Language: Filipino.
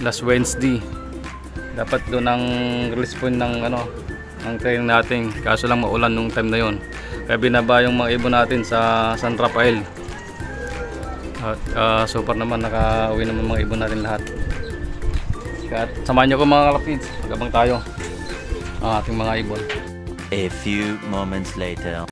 Last Wednesday dapat doon ang release point ng ng training natin, kaso lang maulan nung time na yon, kaya binaba yung mga ibon natin sa San Rafael. At so far naman nakauwi naman mga ibon natin lahat. Kaya samahan nyo ko mga kalapids, magabang tayo ang ating mga ibon. A few moments later.